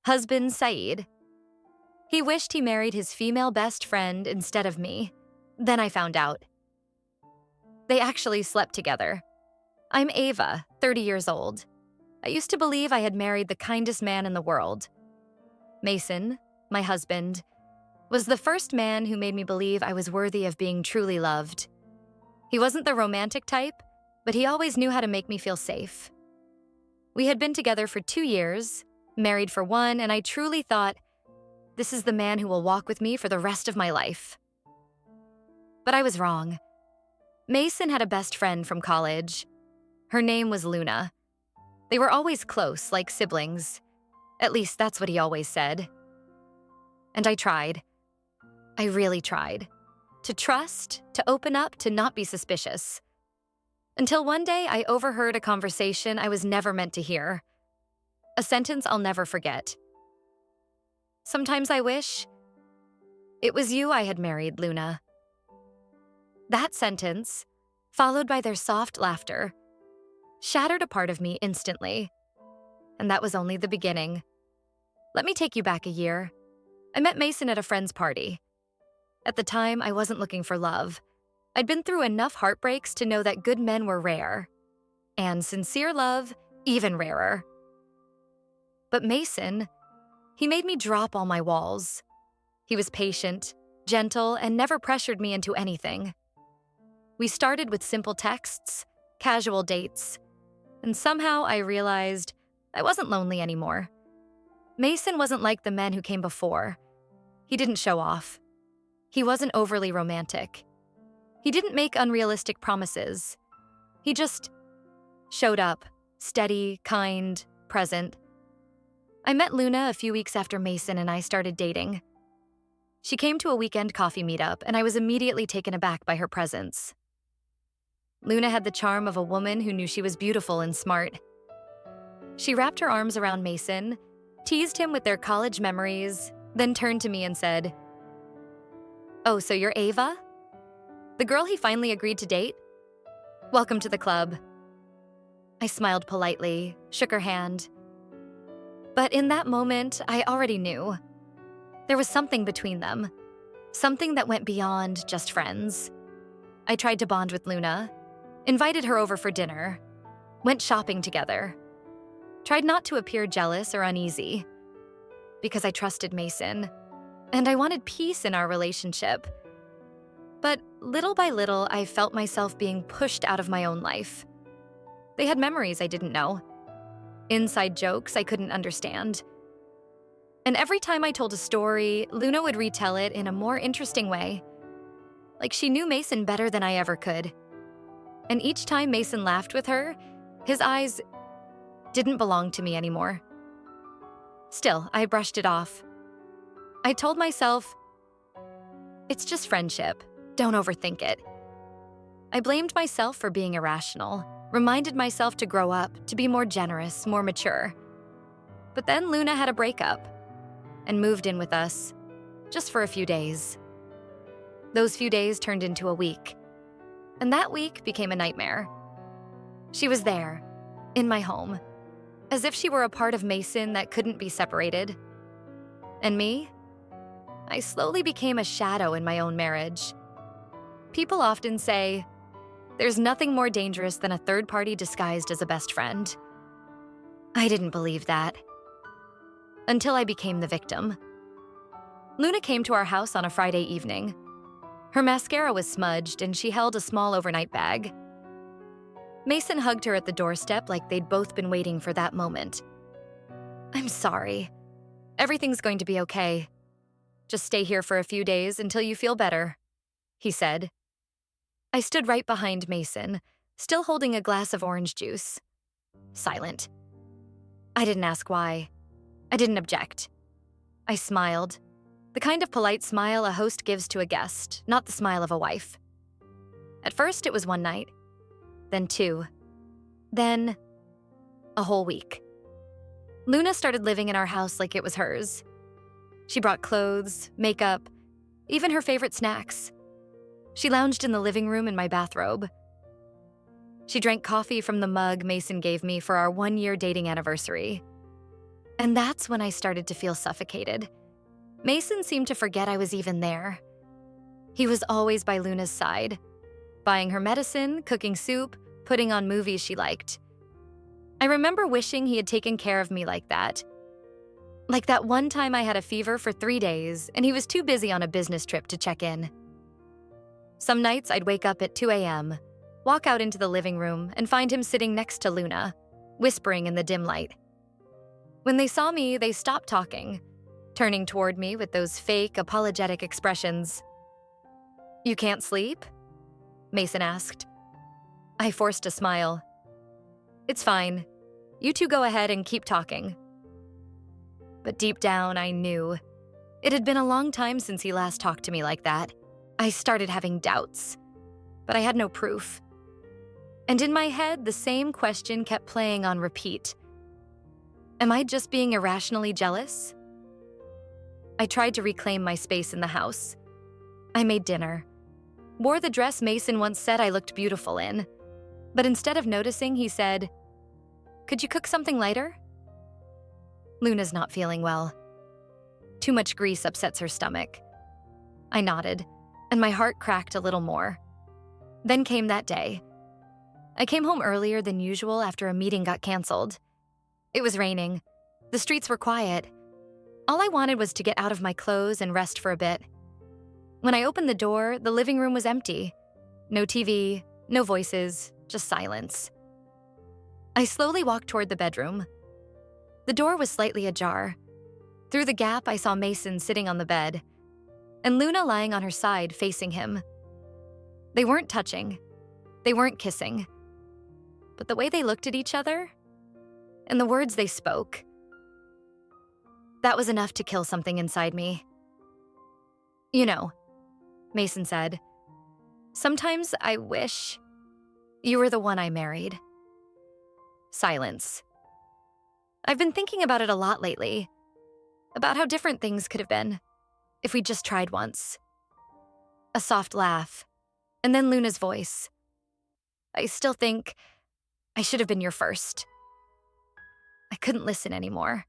Husband Saeed. He wished he married his female best friend instead of me. Then I found out. They actually slept together. I'm Ava, 30 years old. I used to believe I had married the kindest man in the world. Mason, my husband, was the first man who made me believe I was worthy of being truly loved. He wasn't the romantic type, but he always knew how to make me feel safe. We had been together for 2 years, married for 1, and I truly thought, this is the man who will walk with me for the rest of my life. But I was wrong. Mason had a best friend from college. Her name was Luna. They were always close, like siblings. At least that's what he always said. And I tried. I really tried. To trust, to open up, to not be suspicious. Until one day I overheard a conversation I was never meant to hear. A sentence I'll never forget. Sometimes I wish it was you I had married, Luna. That sentence, followed by their soft laughter, shattered a part of me instantly. And that was only the beginning. Let me take you back a year. I met Mason at a friend's party. At the time, I wasn't looking for love. I'd been through enough heartbreaks to know that good men were rare. And sincere love, even rarer. But Mason, he made me drop all my walls. He was patient, gentle, and never pressured me into anything. We started with simple texts, casual dates, and somehow I realized I wasn't lonely anymore. Mason wasn't like the men who came before. He didn't show off. He wasn't overly romantic. He didn't make unrealistic promises. He just showed up, steady, kind, present. I met Luna a few weeks after Mason and I started dating. She came to a weekend coffee meetup, and I was immediately taken aback by her presence. Luna had the charm of a woman who knew she was beautiful and smart. She wrapped her arms around Mason, teased him with their college memories, then turned to me and said, "Oh, so you're Ava? The girl he finally agreed to date? Welcome to the club." I smiled politely, shook her hand. But in that moment, I already knew. There was something between them, something that went beyond just friends. I tried to bond with Luna, invited her over for dinner, went shopping together, tried not to appear jealous or uneasy, because I trusted Mason, and I wanted peace in our relationship. But little by little, I felt myself being pushed out of my own life. They had memories I didn't know, inside jokes I couldn't understand. And every time I told a story, Luna would retell it in a more interesting way. Like she knew Mason better than I ever could. And each time Mason laughed with her, his eyes didn't belong to me anymore. Still, I brushed it off. I told myself, it's just friendship. Don't overthink it. I blamed myself for being irrational, reminded myself to grow up, to be more generous, more mature. But then Luna had a breakup and moved in with us, just for a few days. Those few days turned into a week, and that week became a nightmare. She was there, in my home, as if she were a part of Mason that couldn't be separated. And me? I slowly became a shadow in my own marriage. People often say, there's nothing more dangerous than a third party disguised as a best friend. I didn't believe that. Until I became the victim. Luna came to our house on a Friday evening. Her mascara was smudged and she held a small overnight bag. Mason hugged her at the doorstep like they'd both been waiting for that moment. "I'm sorry. Everything's going to be okay. Just stay here for a few days until you feel better," he said. I stood right behind Mason, still holding a glass of orange juice. Silent. I didn't ask why. I didn't object. I smiled. The kind of polite smile a host gives to a guest, not the smile of a wife. At first, it was one night. Then 2. Then a whole week. Luna started living in our house like it was hers. She brought clothes, makeup, even her favorite snacks. She lounged in the living room in my bathrobe. She drank coffee from the mug Mason gave me for our 1-year dating anniversary. And that's when I started to feel suffocated. Mason seemed to forget I was even there. He was always by Luna's side, buying her medicine, cooking soup, putting on movies she liked. I remember wishing he had taken care of me like that. Like that one time I had a fever for 3 days and he was too busy on a business trip to check in. Some nights I'd wake up at 2 a.m., walk out into the living room, and find him sitting next to Luna, whispering in the dim light. When they saw me, they stopped talking, turning toward me with those fake, apologetic expressions. "You can't sleep?" Mason asked. I forced a smile. "It's fine. You two go ahead and keep talking." But deep down, I knew. It had been a long time since he last talked to me like that. I started having doubts, but I had no proof. And in my head, the same question kept playing on repeat. Am I just being irrationally jealous? I tried to reclaim my space in the house. I made dinner, wore the dress Mason once said I looked beautiful in, but instead of noticing, he said, "Could you cook something lighter?" Luna's not feeling well. Too much grease upsets her stomach. I nodded, and my heart cracked a little more. Then came that day. I came home earlier than usual after a meeting got canceled. It was raining. The streets were quiet. All I wanted was to get out of my clothes and rest for a bit. When I opened the door, the living room was empty. No TV, no voices, just silence. I slowly walked toward the bedroom. The door was slightly ajar. Through the gap, I saw Mason sitting on the bed, and Luna lying on her side facing him. They weren't touching. They weren't kissing. But the way they looked at each other, and the words they spoke, that was enough to kill something inside me. "You know," Mason said, "sometimes I wish you were the one I married." Silence. I've been thinking about it a lot lately, about how different things could have been if we just tried once. A soft laugh, and then Luna's voice. "I still think I should have been your first." I couldn't listen anymore.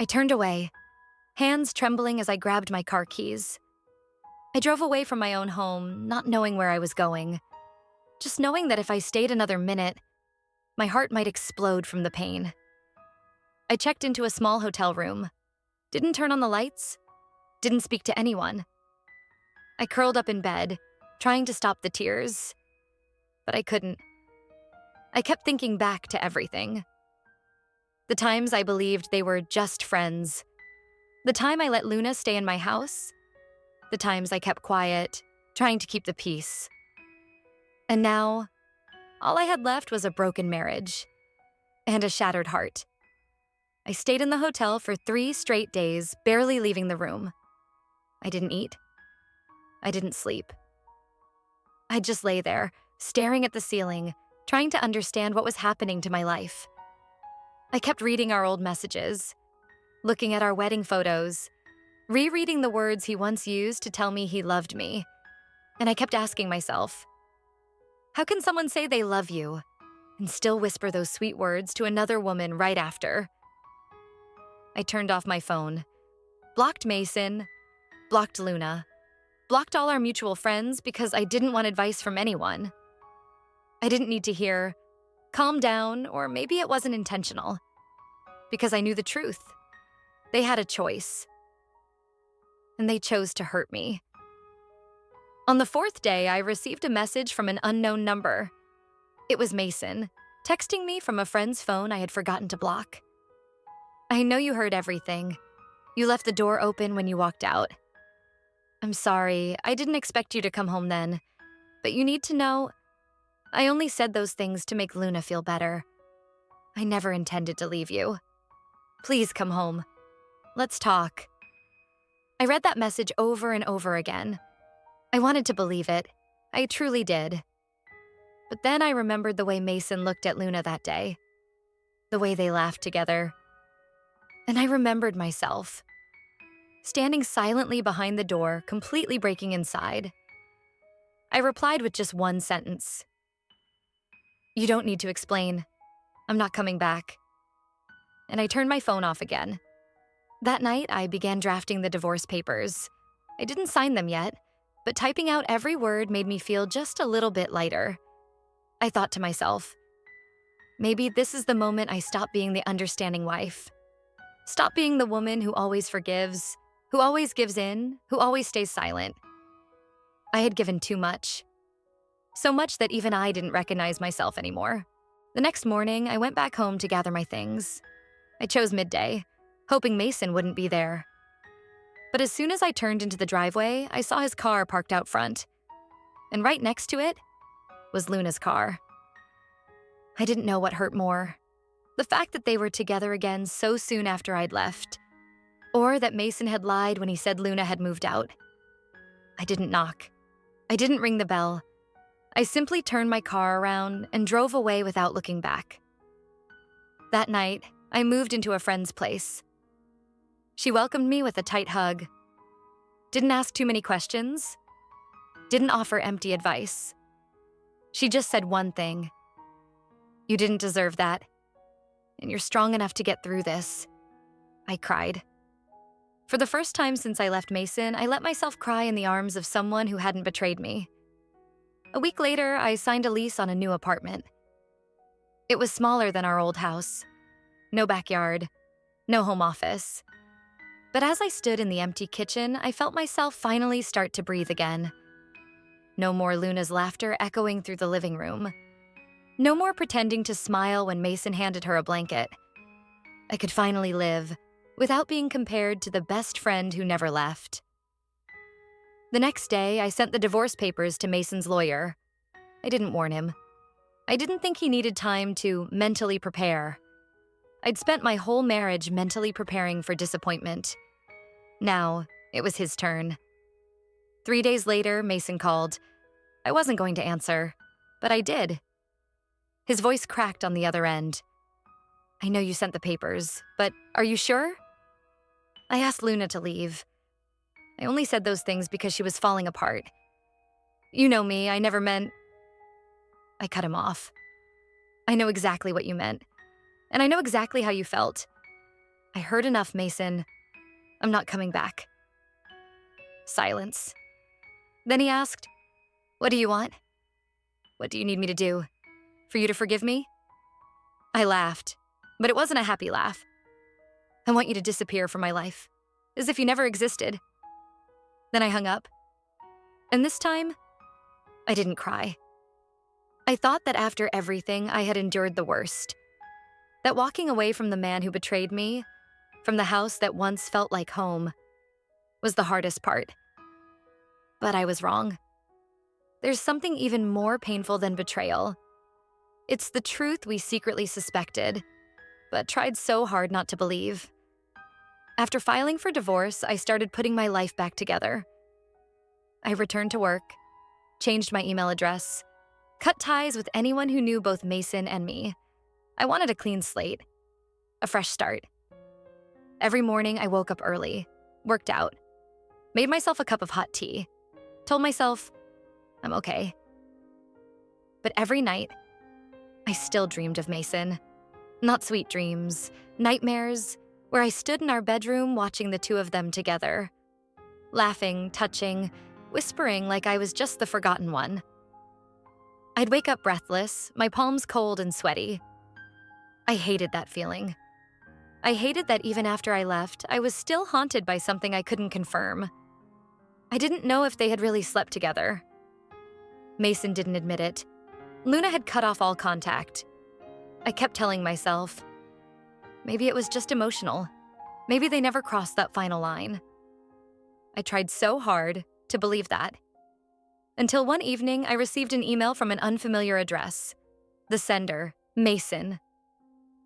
I turned away, hands trembling as I grabbed my car keys. I drove away from my own home, not knowing where I was going, just knowing that if I stayed another minute, my heart might explode from the pain. I checked into a small hotel room, didn't turn on the lights, didn't speak to anyone. I curled up in bed, trying to stop the tears, but I couldn't. I kept thinking back to everything. The times I believed they were just friends. The time I let Luna stay in my house. The times I kept quiet, trying to keep the peace. And now, all I had left was a broken marriage and a shattered heart. I stayed in the hotel for 3 straight days, barely leaving the room. I didn't eat. I didn't sleep. I just lay there, staring at the ceiling, trying to understand what was happening to my life. I kept reading our old messages, looking at our wedding photos, rereading the words he once used to tell me he loved me. And I kept asking myself, how can someone say they love you and still whisper those sweet words to another woman right after? I turned off my phone, blocked Mason, blocked Luna, blocked all our mutual friends because I didn't want advice from anyone. I didn't need to hear, "Calm down," or maybe it wasn't intentional, because I knew the truth. They had a choice, and they chose to hurt me. On the 4th day, I received a message from an unknown number. It was Mason, texting me from a friend's phone I had forgotten to block. "I know you heard everything. You left the door open when you walked out. I'm sorry, I didn't expect you to come home then, but you need to know, I only said those things to make Luna feel better. I never intended to leave you. Please come home. Let's talk." I read that message over and over again. I wanted to believe it. I truly did. But then I remembered the way Mason looked at Luna that day, the way they laughed together. And I remembered myself, standing silently behind the door, completely breaking inside. I replied with just one sentence. "You don't need to explain. I'm not coming back." and I turned my phone off again. That night, I began drafting the divorce papers. I didn't sign them yet, but typing out every word made me feel just a little bit lighter. I thought to myself, maybe this is the moment I stop being the understanding wife. Stop being the woman who always forgives, who always gives in, who always stays silent. I had given too much. So much that even I didn't recognize myself anymore. The next morning, I went back home to gather my things. I chose midday, hoping Mason wouldn't be there. But as soon as I turned into the driveway, I saw his car parked out front. And right next to it was Luna's car. I didn't know what hurt more. The fact that they were together again so soon after I'd left, or that Mason had lied when he said Luna had moved out. I didn't knock. I didn't ring the bell. I simply turned my car around and drove away without looking back. That night, I moved into a friend's place. She welcomed me with a tight hug. Didn't ask too many questions. Didn't offer empty advice. She just said one thing. You didn't deserve that. And you're strong enough to get through this. I cried. For the first time since I left Mason, I let myself cry in the arms of someone who hadn't betrayed me. A week later, I signed a lease on a new apartment. It was smaller than our old house. No backyard, no home office. But as I stood in the empty kitchen, I felt myself finally start to breathe again. No more Luna's laughter echoing through the living room. No more pretending to smile when Mason handed her a blanket. I could finally live without being compared to the best friend who never left. The next day, I sent the divorce papers to Mason's lawyer. I didn't warn him. I didn't think he needed time to mentally prepare. I'd spent my whole marriage mentally preparing for disappointment. Now, it was his turn. 3 days later, Mason called. I wasn't going to answer, but I did. His voice cracked on the other end. I know you sent the papers, but are you sure? I asked Luna to leave. I only said those things because she was falling apart. You know me, I never meant... I cut him off. I know exactly what you meant, and I know exactly how you felt. I heard enough, Mason. I'm not coming back. Silence. Then he asked, what do you want? What do you need me to do? For you to forgive me? I laughed, but it wasn't a happy laugh. I want you to disappear from my life, as if you never existed. Then I hung up. And this time, I didn't cry. I thought that after everything, I had endured the worst. That walking away from the man who betrayed me, from the house that once felt like home, was the hardest part. But I was wrong. There's something even more painful than betrayal. It's the truth we secretly suspected, but tried so hard not to believe. After filing for divorce, I started putting my life back together. I returned to work, changed my email address, cut ties with anyone who knew both Mason and me. I wanted a clean slate, a fresh start. Every morning, I woke up early, worked out, made myself a cup of hot tea, told myself, I'm okay. But every night, I still dreamed of Mason. Not sweet dreams, nightmares, where I stood in our bedroom watching the two of them together, laughing, touching, whispering like I was just the forgotten one. I'd wake up breathless, my palms cold and sweaty. I hated that feeling. I hated that even after I left, I was still haunted by something I couldn't confirm. I didn't know if they had really slept together. Mason didn't admit it. Luna had cut off all contact. I kept telling myself, maybe it was just emotional. Maybe they never crossed that final line. I tried so hard to believe that. Until one evening, I received an email from an unfamiliar address. The sender, Mason.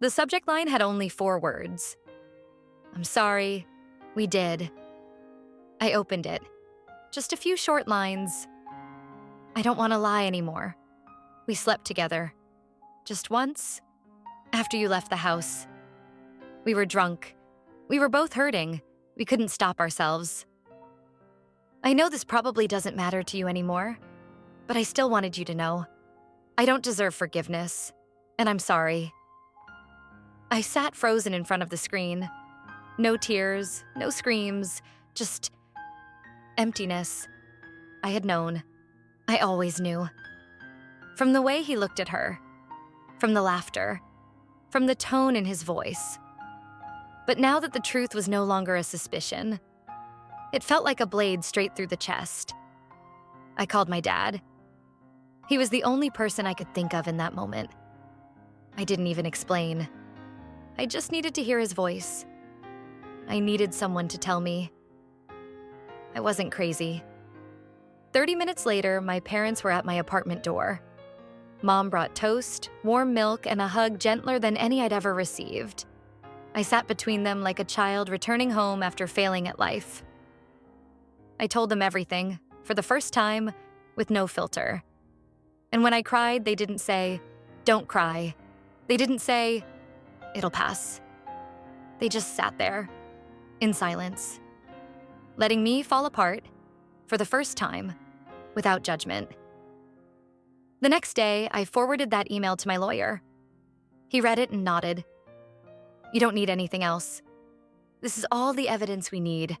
The subject line had only 4 words. I'm sorry, we did. I opened it. Just a few short lines. I don't want to lie anymore. We slept together. Just once, after you left the house. We were drunk. We were both hurting. We couldn't stop ourselves. I know this probably doesn't matter to you anymore, but I still wanted you to know. I don't deserve forgiveness, and I'm sorry. I sat frozen in front of the screen. No tears, no screams, just emptiness. I had known. I always knew. From the way he looked at her, from the laughter, from the tone in his voice. But now that the truth was no longer a suspicion, it felt like a blade straight through the chest. I called my dad. He was the only person I could think of in that moment. I didn't even explain. I just needed to hear his voice. I needed someone to tell me. I wasn't crazy. 30 minutes later, my parents were at my apartment door. Mom brought toast, warm milk, and a hug gentler than any I'd ever received. I sat between them like a child returning home after failing at life. I told them everything, for the first time, with no filter. And when I cried, they didn't say, "Don't cry." They didn't say, "It'll pass." They just sat there, in silence, letting me fall apart, for the first time, without judgment. The next day, I forwarded that email to my lawyer. He read it and nodded. "You don't need anything else. This is all the evidence we need.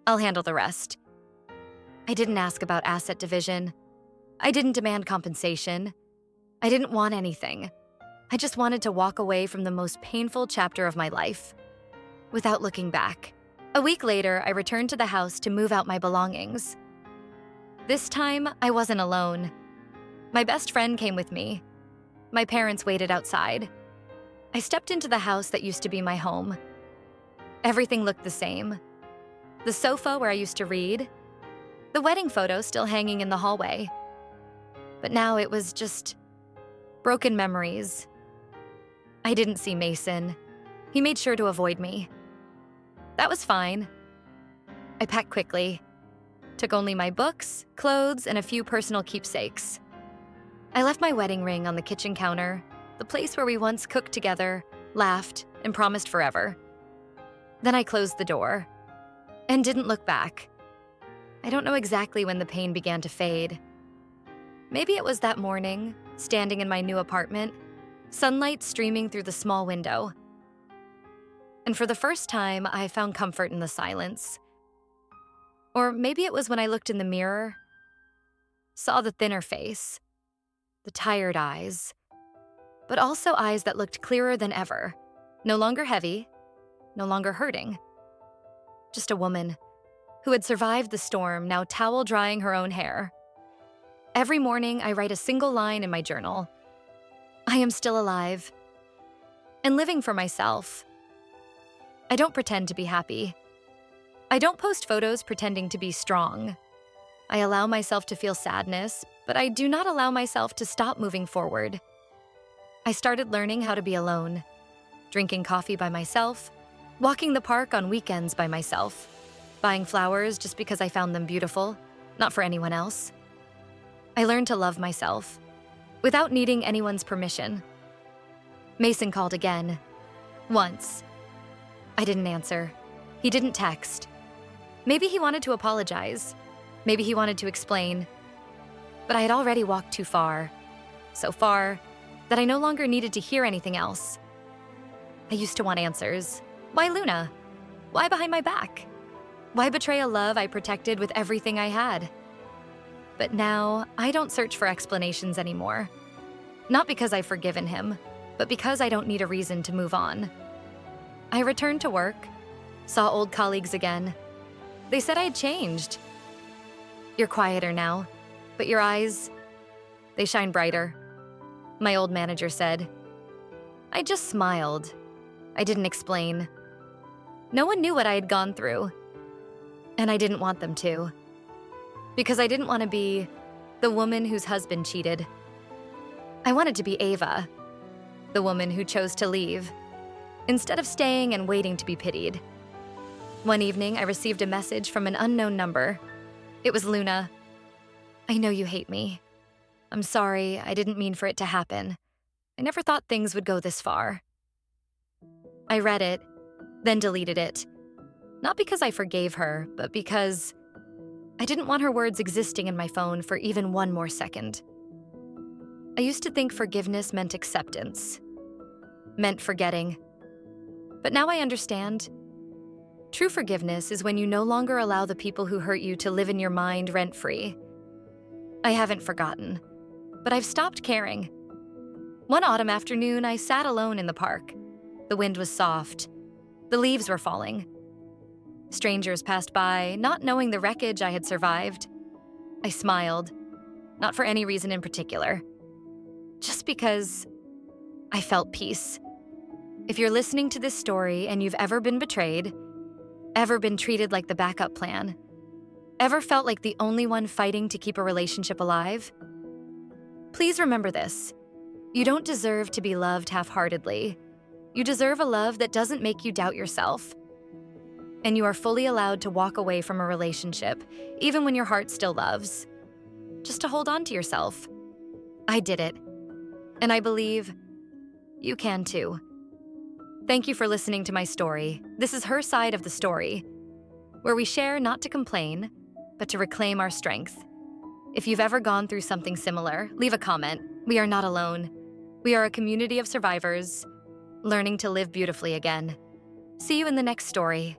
I'll handle the rest." I didn't ask about asset division. I didn't demand compensation. I didn't want anything. I just wanted to walk away from the most painful chapter of my life, without looking back. A week later, I returned to the house to move out my belongings. This time, I wasn't alone. My best friend came with me. My parents waited outside. I stepped into the house that used to be my home. Everything looked the same. The sofa where I used to read, the wedding photo still hanging in the hallway. But now it was just broken memories. I didn't see Mason. He made sure to avoid me. That was fine. I packed quickly, took only my books, clothes, and a few personal keepsakes. I left my wedding ring on the kitchen counter, the place where we once cooked together, laughed, and promised forever. Then I closed the door and didn't look back. I don't know exactly when the pain began to fade. Maybe it was that morning, standing in my new apartment, sunlight streaming through the small window. And for the first time, I found comfort in the silence. Or maybe it was when I looked in the mirror, saw the thinner face, the tired eyes, but also eyes that looked clearer than ever, no longer heavy, no longer hurting. Just a woman who had survived the storm, now towel drying her own hair. Every morning, I write a single line in my journal. I am still alive and living for myself. I don't pretend to be happy. I don't post photos pretending to be strong. I allow myself to feel sadness, but I do not allow myself to stop moving forward. I started learning how to be alone, drinking coffee by myself, walking the park on weekends by myself, buying flowers just because I found them beautiful, not for anyone else. I learned to love myself, without needing anyone's permission. Mason called again. Once. I didn't answer. He didn't text. Maybe he wanted to apologize. Maybe he wanted to explain. But I had already walked too far. So far that I no longer needed to hear anything else. I used to want answers. Why Luna? Why behind my back? Why betray a love I protected with everything I had? But now, I don't search for explanations anymore. Not because I've forgiven him, but because I don't need a reason to move on. I returned to work, saw old colleagues again. They said I had changed. "You're quieter now, but your eyes, they shine brighter," my old manager said. I just smiled. I didn't explain. No one knew what I had gone through, and I didn't want them to. Because I didn't want to be the woman whose husband cheated. I wanted to be Ava, the woman who chose to leave, instead of staying and waiting to be pitied. One evening, I received a message from an unknown number. It was Luna. "I know you hate me. I'm sorry, I didn't mean for it to happen. I never thought things would go this far." I read it, then deleted it. Not because I forgave her, but because I didn't want her words existing in my phone for even one more second. I used to think forgiveness meant acceptance, meant forgetting, But now I understand. True forgiveness is when you no longer allow the people who hurt you to live in your mind rent-free. I haven't forgotten, but I've stopped caring. One autumn afternoon, I sat alone in the park. The wind was soft. The leaves were falling. Strangers passed by, not knowing the wreckage I had survived. I smiled, not for any reason in particular, just because I felt peace. If you're listening to this story and you've ever been betrayed, ever been treated like the backup plan, ever felt like the only one fighting to keep a relationship alive, please remember this. You don't deserve to be loved half-heartedly. You deserve a love that doesn't make you doubt yourself. And you are fully allowed to walk away from a relationship, even when your heart still loves. Just to hold on to yourself. I did it. And I believe you can too. Thank you for listening to my story. This is her side of the story, where we share not to complain, but to reclaim our strength. If you've ever gone through something similar, leave a comment. We are not alone. We are a community of survivors, learning to live beautifully again. See you in the next story.